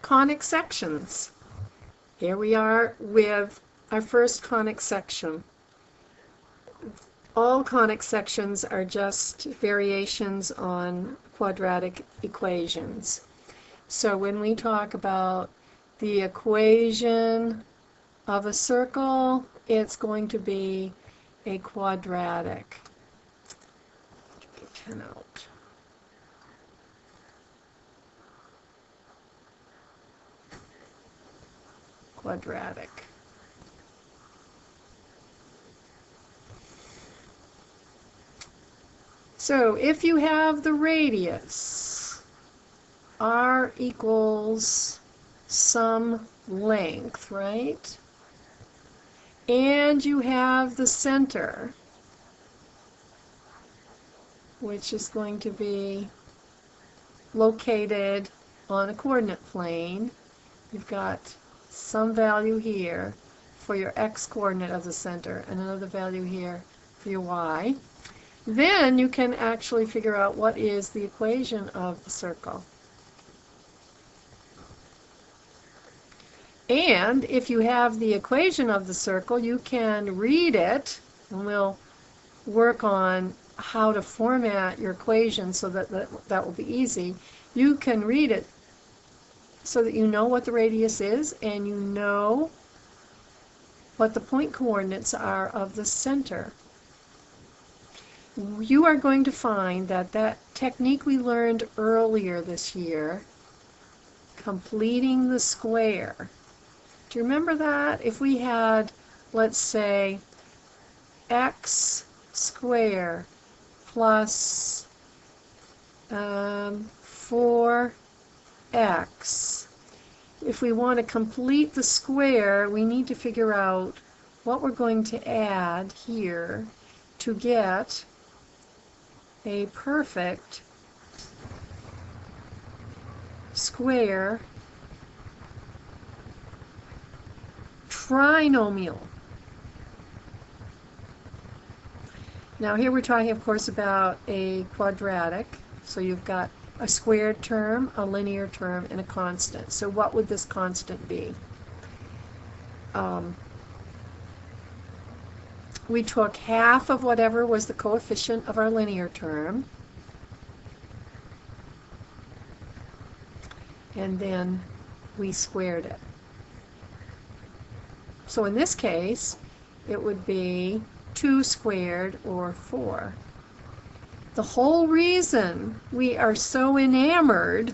conic sections. Here we are with our first conic section. All conic sections are just variations on quadratic equations. So when we talk about the equation of a circle, it's going to be a quadratic. Get 10 out. Quadratic. So if you have the radius, r equals some length, right? And you have the center, which is going to be located on a coordinate plane. You've got some value here for your x-coordinate of the center and another value here for your y. Then you can actually figure out what is the equation of the circle. And if you have the equation of the circle, you can read it, and we'll work on how to format your equation so that will be easy. You can read it so that you know what the radius is and you know what the point coordinates are of the center. You are going to find that that technique we learned earlier this year, completing the square. Do you remember that? If we had, let's say, x squared plus 4x. If we want to complete the square, we need to figure out what we're going to add here to get a perfect square trinomial. Now here we're talking, of course, about a quadratic. So you've got a squared term, a linear term, and a constant. So what would this constant be? We took half of whatever was the coefficient of our linear term, and then we squared it. So in this case, it would be 2 squared, or 4. The whole reason we are so enamored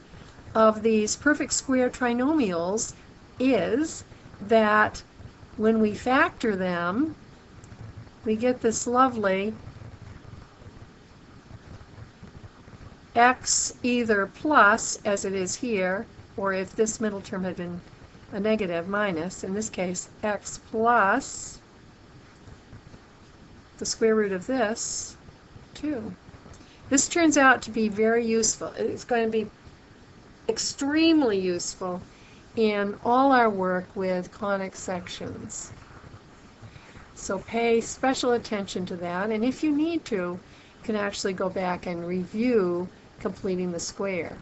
of these perfect square trinomials is that when we factor them, we get this lovely x either plus, as it is here, or if this middle term had been a negative, minus, in this case, x plus the square root of this, 2. This turns out to be very useful. It's going to be extremely useful in all our work with conic sections. So pay special attention to that, and if you need to, you can actually go back and review completing the square.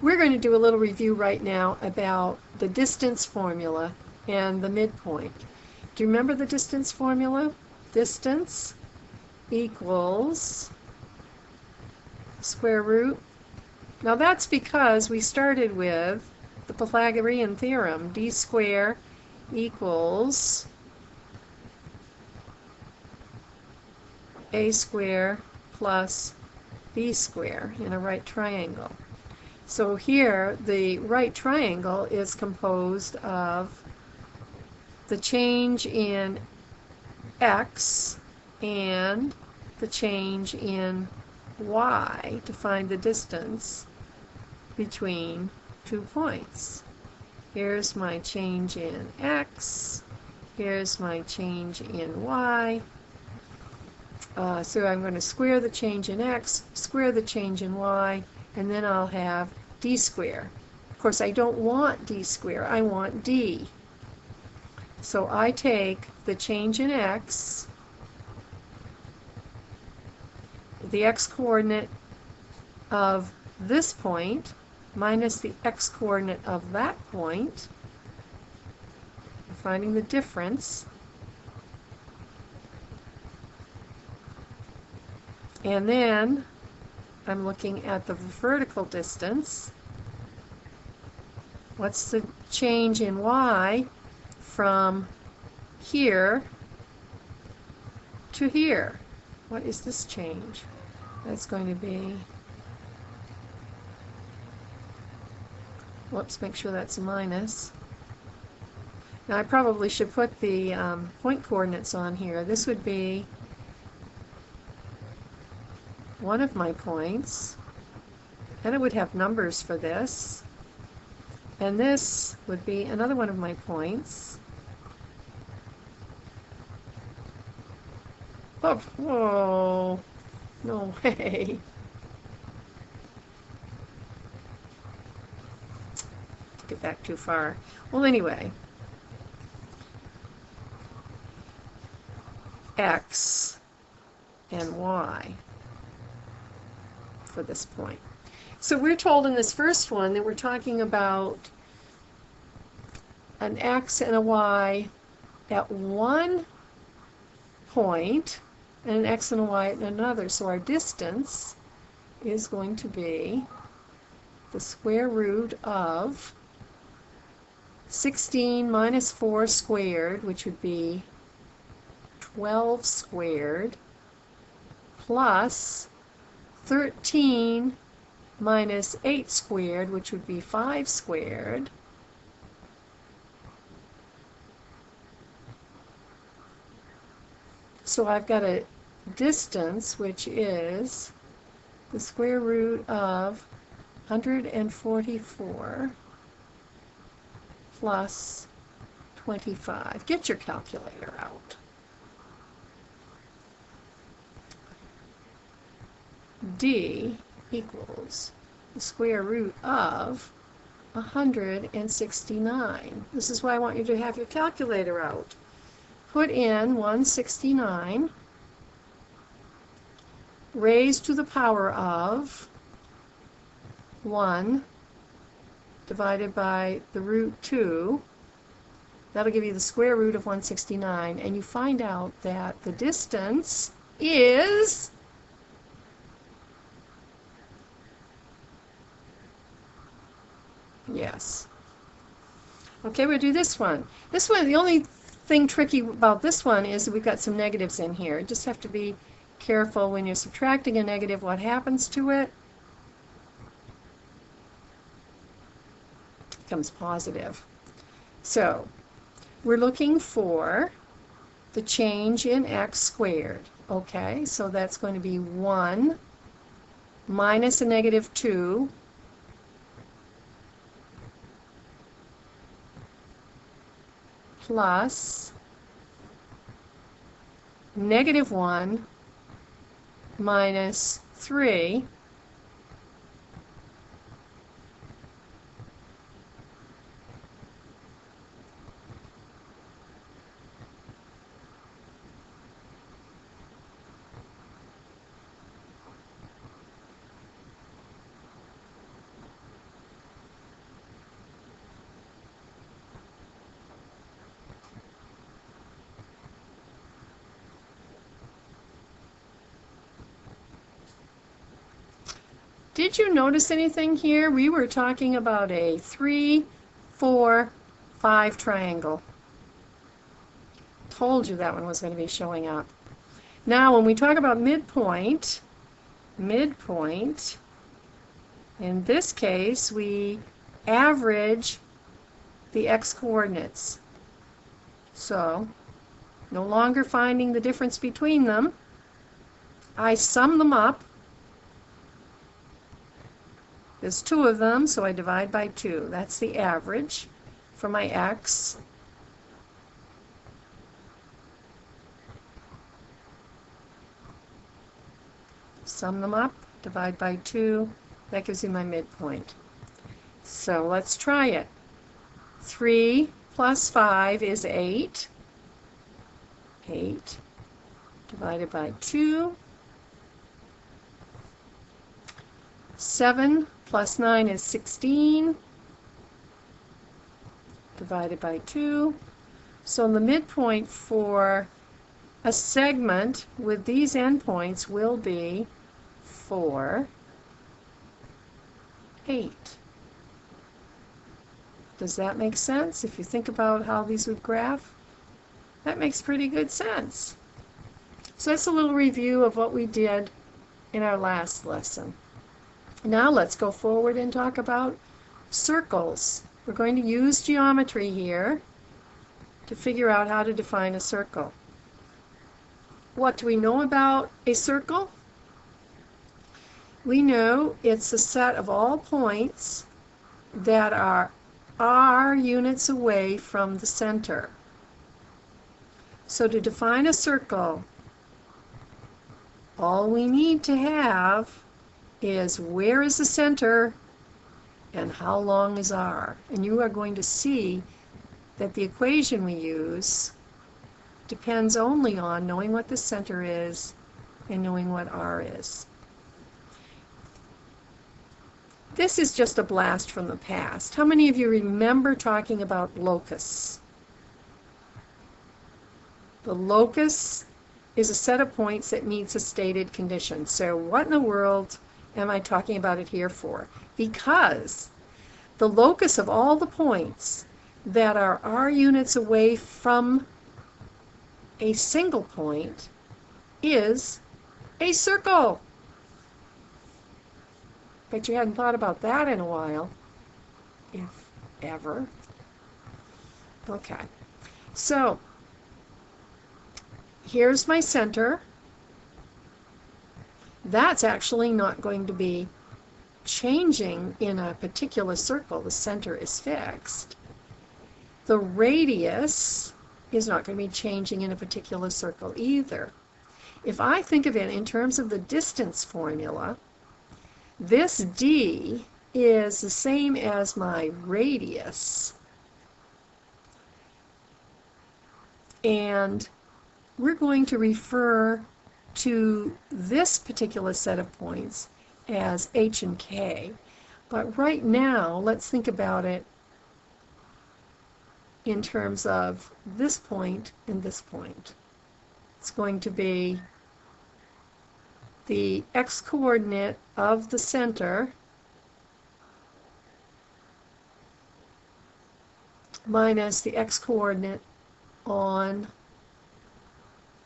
We're going to do a little review right now about the distance formula and the midpoint. Do you remember the distance formula? Distance equals square root. Now that's because we started with the Pythagorean theorem, d squared equals a squared plus b squared in a right triangle. So here the right triangle is composed of the change in x and the change in y to find the distance between 2 points. Here's my change in x, here's my change in y. So I'm going to square the change in x, square the change in y, and then I'll have d squared. Of course, I don't want d squared, I want d. So I take the change in x, the x-coordinate of this point, minus the x-coordinate of that point, finding the difference, and then I'm looking at the vertical distance. What's the change in y from here to here? What is this change? That's going to be, whoops, make sure that's a minus. Now I probably should put the point coordinates on here. This would be one of my points, and it would have numbers for this. And this would be another one of my points. Oh, whoa, no way. Took it back too far. Well, anyway, x and y for this point. So we're told in this first one that we're talking about an x and a y at one point and an x and a y at another. So our distance is going to be the square root of 16 minus 4 squared, which would be 12 squared, plus 13 minus 8 squared, which would be 5 squared, so I've got a distance which is the square root of 144 plus 25. Get your calculator out. D equals the square root of 169. This is why I want you to have your calculator out. Put in 169 raised to the power of 1 divided by the root 2. That'll give you the square root of 169, and you find out that the distance is yes. Okay, we'll do this one. This one, the only thing tricky about this one is that we've got some negatives in here. You just have to be careful when you're subtracting a negative what happens to it. It becomes positive. So we're looking for the change in x squared. Okay, so that's going to be 1 minus a negative 2 plus negative 1 minus 3 Did you notice anything here? We were talking about a 3, 4, 5 triangle. Told you that one was going to be showing up. Now, when we talk about midpoint, in this case, we average the x-coordinates. So, no longer finding the difference between them, I sum them up. There's 2 of them, so I divide by 2. That's the average for my x. Sum them up, divide by 2. That gives you my midpoint. So let's try it. 3 plus 5 is 8. 8 divided by 2. 7 plus 9 is 16, divided by 2. So the midpoint for a segment with these endpoints will be 4, 8. Does that make sense? If you think about how these would graph, that makes pretty good sense. So that's a little review of what we did in our last lesson. Now let's go forward and talk about circles. We're going to use geometry here to figure out how to define a circle. What do we know about a circle? We know it's a set of all points that are r units away from the center. So to define a circle, all we need to have is where is the center and how long is r. And you are going to see that the equation we use depends only on knowing what the center is and knowing what r is. This is just a blast from the past. How many of you remember talking about locus? The locus is a set of points that meets a stated condition. So what in the world am I talking about it here for? Because the locus of all the points that are r units away from a single point is a circle. Bet you hadn't thought about that in a while, if ever. Okay, so here's my center. That's actually not going to be changing in a particular circle. The center is fixed. The radius is not going to be changing in a particular circle either. If I think of it in terms of the distance formula, this d is the same as my radius. And we're going to refer to this particular set of points as h and k. But right now, let's think about it in terms of this point and this point. It's going to be the x-coordinate of the center minus the x-coordinate on,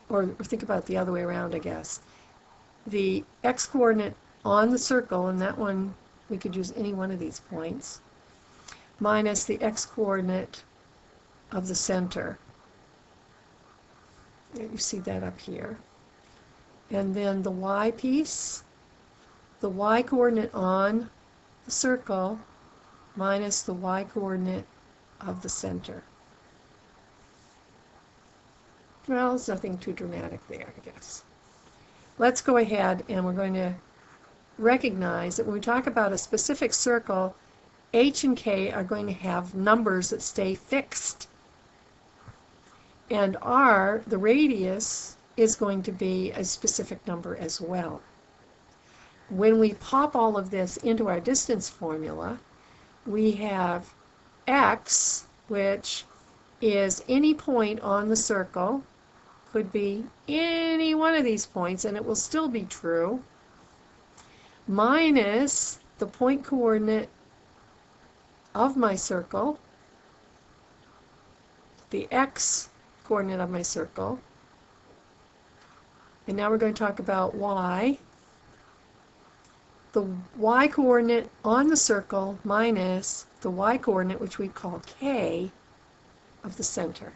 or think about it the other way around, I guess. The x-coordinate on the circle, and that one, we could use any one of these points, minus the x-coordinate of the center. You see that up here. And then the y piece, the y-coordinate on the circle minus the y-coordinate of the center. Well, there's nothing too dramatic there, I guess. Let's go ahead and we're going to recognize that when we talk about a specific circle, h and k are going to have numbers that stay fixed. And r, the radius, is going to be a specific number as well. When we pop all of this into our distance formula, we have x, which is any point on the circle, could be any one of these points, and it will still be true, minus the point coordinate of my circle, the x coordinate of my circle, and now we're going to talk about y, the y coordinate on the circle minus the y coordinate, which we call k, of the center.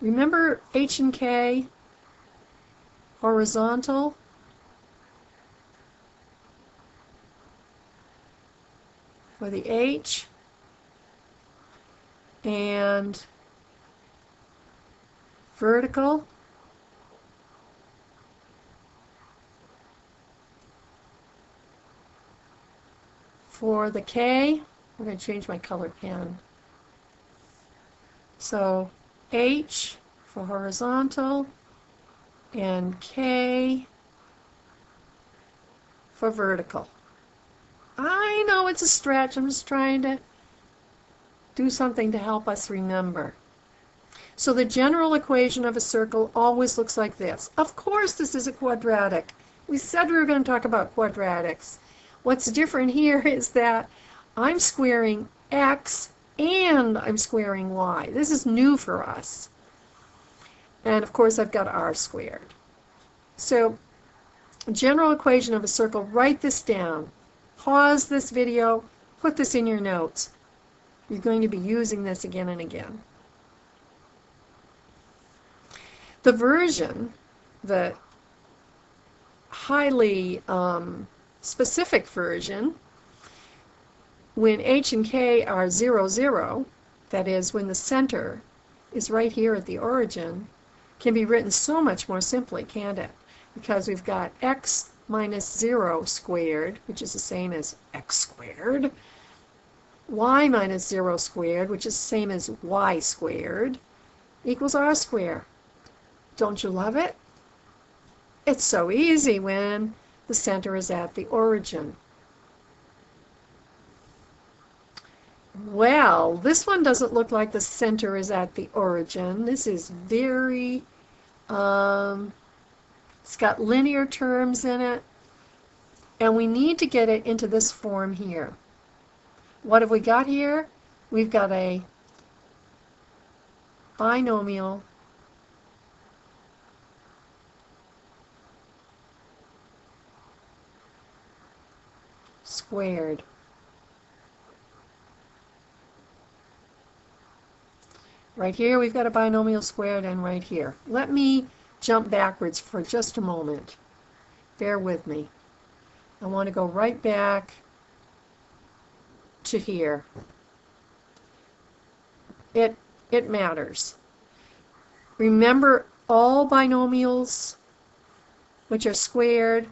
Remember h and k, horizontal, for the h, and vertical for the k. I'm going to change my color pen. So h for horizontal and k for vertical. I know it's a stretch. I'm just trying to do something to help us remember. So the general equation of a circle always looks like this. Of course, this is a quadratic. We said we were going to talk about quadratics. What's different here is that I'm squaring x and I'm squaring y. This is new for us. And of course, I've got r squared. So, general equation of a circle, write this down. Pause this video, put this in your notes. You're going to be using this again and again. The version, the highly specific version, when h and k are 0, 0, that is, when the center is right here at the origin, can be written so much more simply, can't it? Because we've got x minus 0 squared, which is the same as x squared, y minus 0 squared, which is the same as y squared, equals r squared. Don't you love it? It's so easy when the center is at the origin. Well, this one doesn't look like the center is at the origin. This is very, it's got linear terms in it, and we need to get it into this form here. What have we got here? We've got a binomial squared. Right here we've got a binomial squared, and right here. Let me jump backwards for just a moment. Bear with me. I want to go right back to here. It matters. Remember, all binomials which are squared,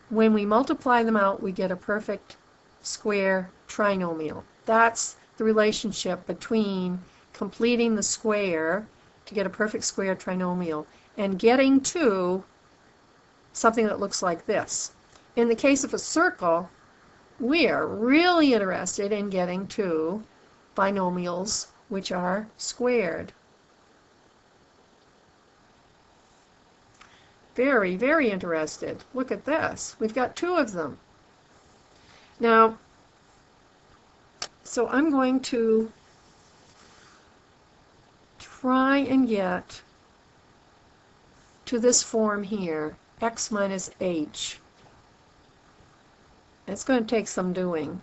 when we multiply them out, we get a perfect square trinomial. That's the relationship between completing the square to get a perfect square trinomial and getting to something that looks like this. In the case of a circle, we are really interested in getting to binomials which are squared. Very, very interested. Look at this. We've got two of them. Now, so I'm going to try and get to this form here, x minus h. It's going to take some doing.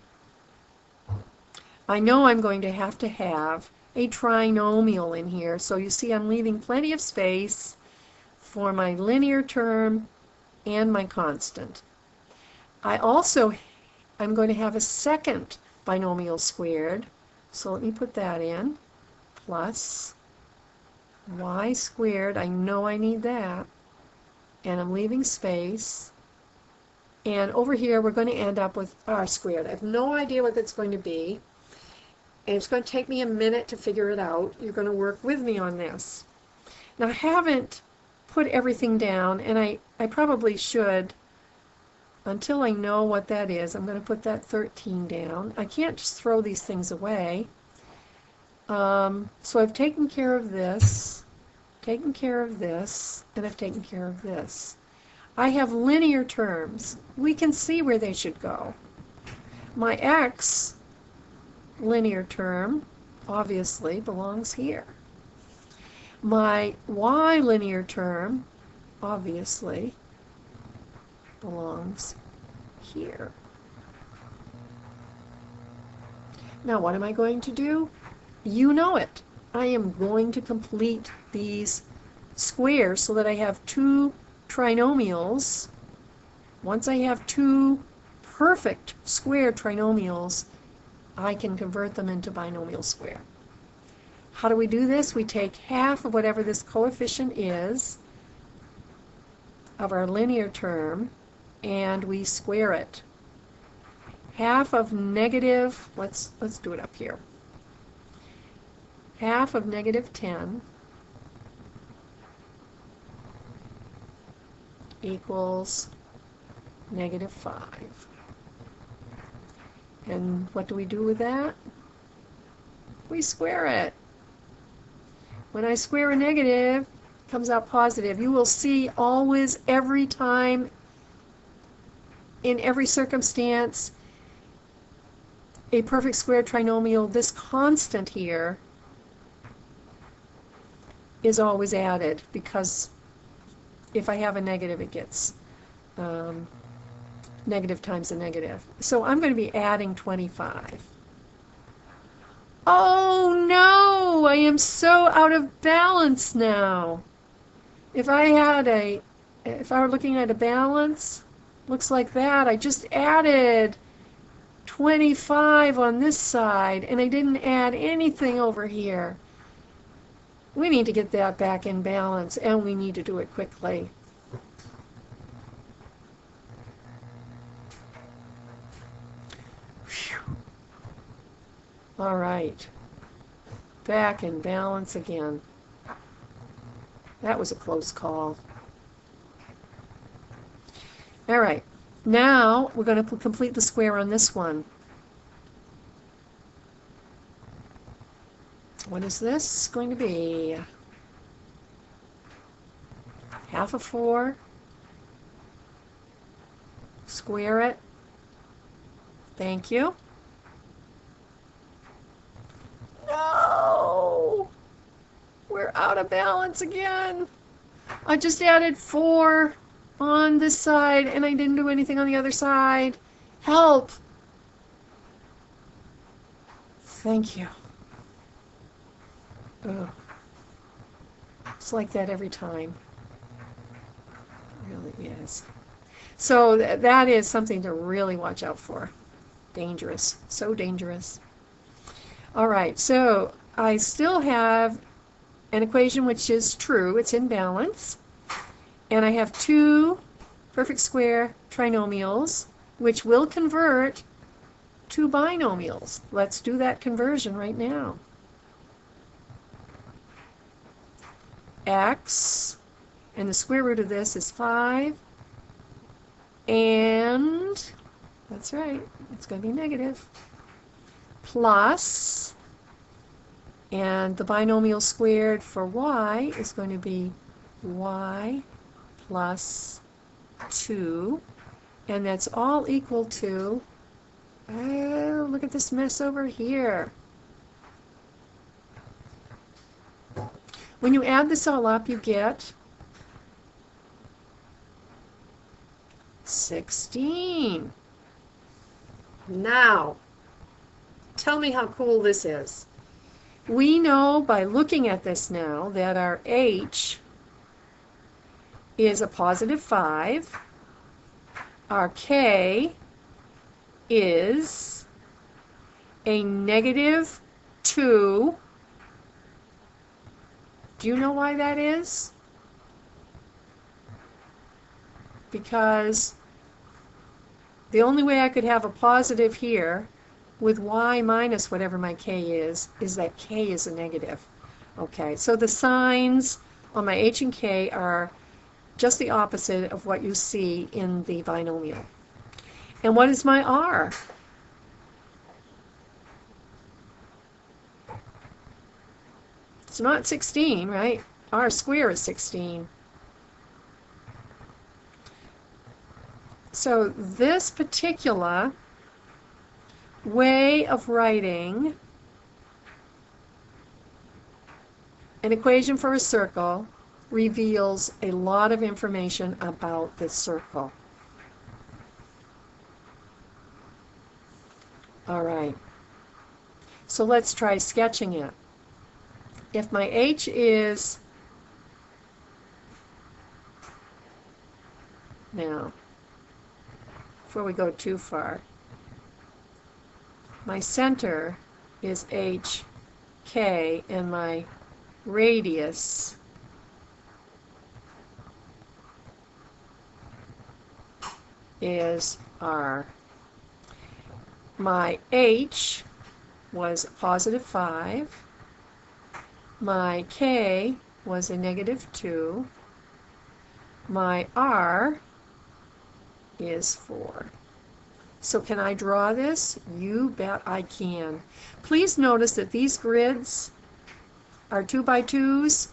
I know I'm going to have a trinomial in here, so you see I'm leaving plenty of space for my linear term and my constant. I'm going to have a second binomial squared, so let me put that in, plus y squared, I know I need that, and I'm leaving space, and over here we're going to end up with r squared. I have no idea what that's going to be, and it's going to take me a minute to figure it out. You're going to work with me on this. Now, I haven't put everything down, and I probably should. Until I know what that is, I'm going to put that 13 down. I can't just throw these things away. So I've taken care of this, taken care of this, and I've taken care of this. I have linear terms. We can see where they should go. My x linear term obviously belongs here. My y linear term obviously belongs here. Now what am I going to do? You know it. I am going to complete these squares so that I have two trinomials. Once I have two perfect square trinomials, I can convert them into binomial square. How do we do this? We take half of whatever this coefficient is of our linear term, and we square it. Half of negative, let's do it up here. Half of negative 10 equals negative 5. And what do we do with that? We square it. When I square a negative, it comes out positive. You will see always, every time, in every circumstance, a perfect square trinomial, this constant here is always added, because if I have a negative, it gets negative times a negative. So I'm going to be adding 25. Oh no! I am so out of balance now. If I were looking at a balance, looks like that. I just added 25 on this side, and I didn't add anything over here. We need to get that back in balance, and we need to do it quickly. Whew. All right. Back in balance again. That was a close call. All right. Now we're going to complete the square on this one. What is this going to be? Half of 4. Square it. Thank you. No! We're out of balance again. I just added 4 on this side, and I didn't do anything on the other side. Help! Thank you. Ugh. It's like that every time. It really is. So that is something to really watch out for. Dangerous. So dangerous. All right, so I still have an equation which is true. It's in balance. And I have 2 perfect square trinomials which will convert to binomials. Let's do that conversion right now. X, and the square root of this is 5, and that's right, it's going to be negative, plus, and the binomial squared for y is going to be y plus 2, and that's all equal to, oh, look at this mess over here. When you add this all up, you get 16. Now, tell me how cool this is. We know by looking at this now that our h is a positive 5. Our k is a negative 2. Do you know why that is? Because the only way I could have a positive here with y minus whatever my k is that k is a negative. Okay, so the signs on my h and k are just the opposite of what you see in the binomial. And what is my r? It's not 16, right? R squared is 16. So this particular way of writing an equation for a circle reveals a lot of information about this circle. All right. So let's try sketching it. If my h is, now, before we go too far, my center is hk and my radius is r. My h was positive 5. My k was a negative 2. My r is 4. So can I draw this? You bet I can. Please notice that these grids are 2 by 2s.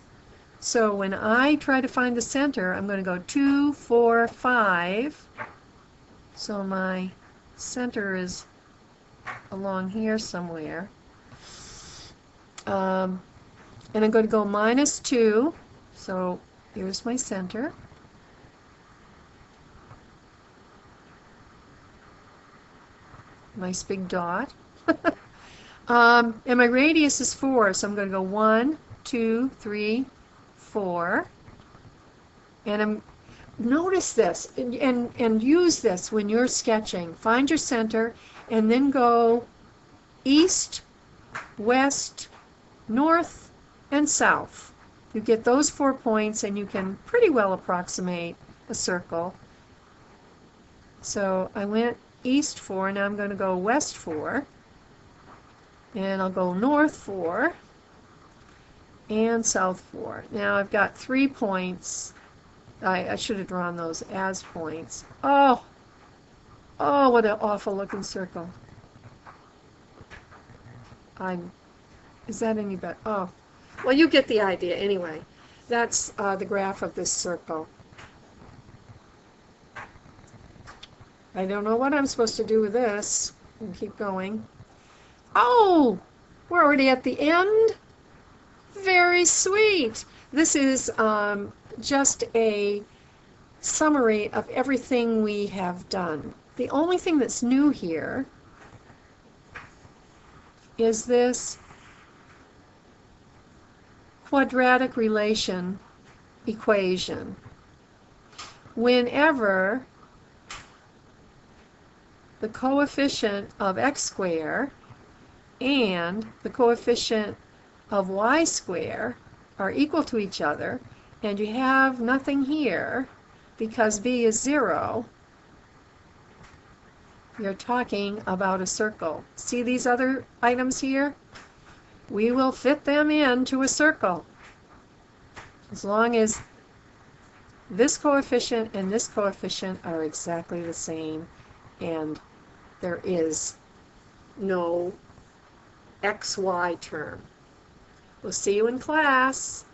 So when I try to find the center, I'm going to go 2, 4, 5. So my center is along here somewhere. And I'm going to go -2. So here's my center. Nice big dot. And my radius is 4, so I'm going to go 1, 2, 3, 4. And notice this and use this when you're sketching. Find your center and then go east, west, north, and south. You get those 4 points and you can pretty well approximate a circle. So I went east 4, now I'm going to go west 4, and I'll go north 4 and south 4. Now I've got 3 points. I should have drawn those as points. Oh, what an awful looking circle. Is that any better? Oh, well, you get the idea anyway. That's the graph of this circle. I don't know what I'm supposed to do with this. And keep going. Oh, we're already at the end. Very sweet. This is just a summary of everything we have done. The only thing that's new here is this quadratic relation equation. Whenever the coefficient of x squared and the coefficient of y squared are equal to each other, and you have nothing here because b is 0, you're talking about a circle. See these other items here? We will fit them into a circle as long as this coefficient and this coefficient are exactly the same and there is no xy term. We'll see you in class.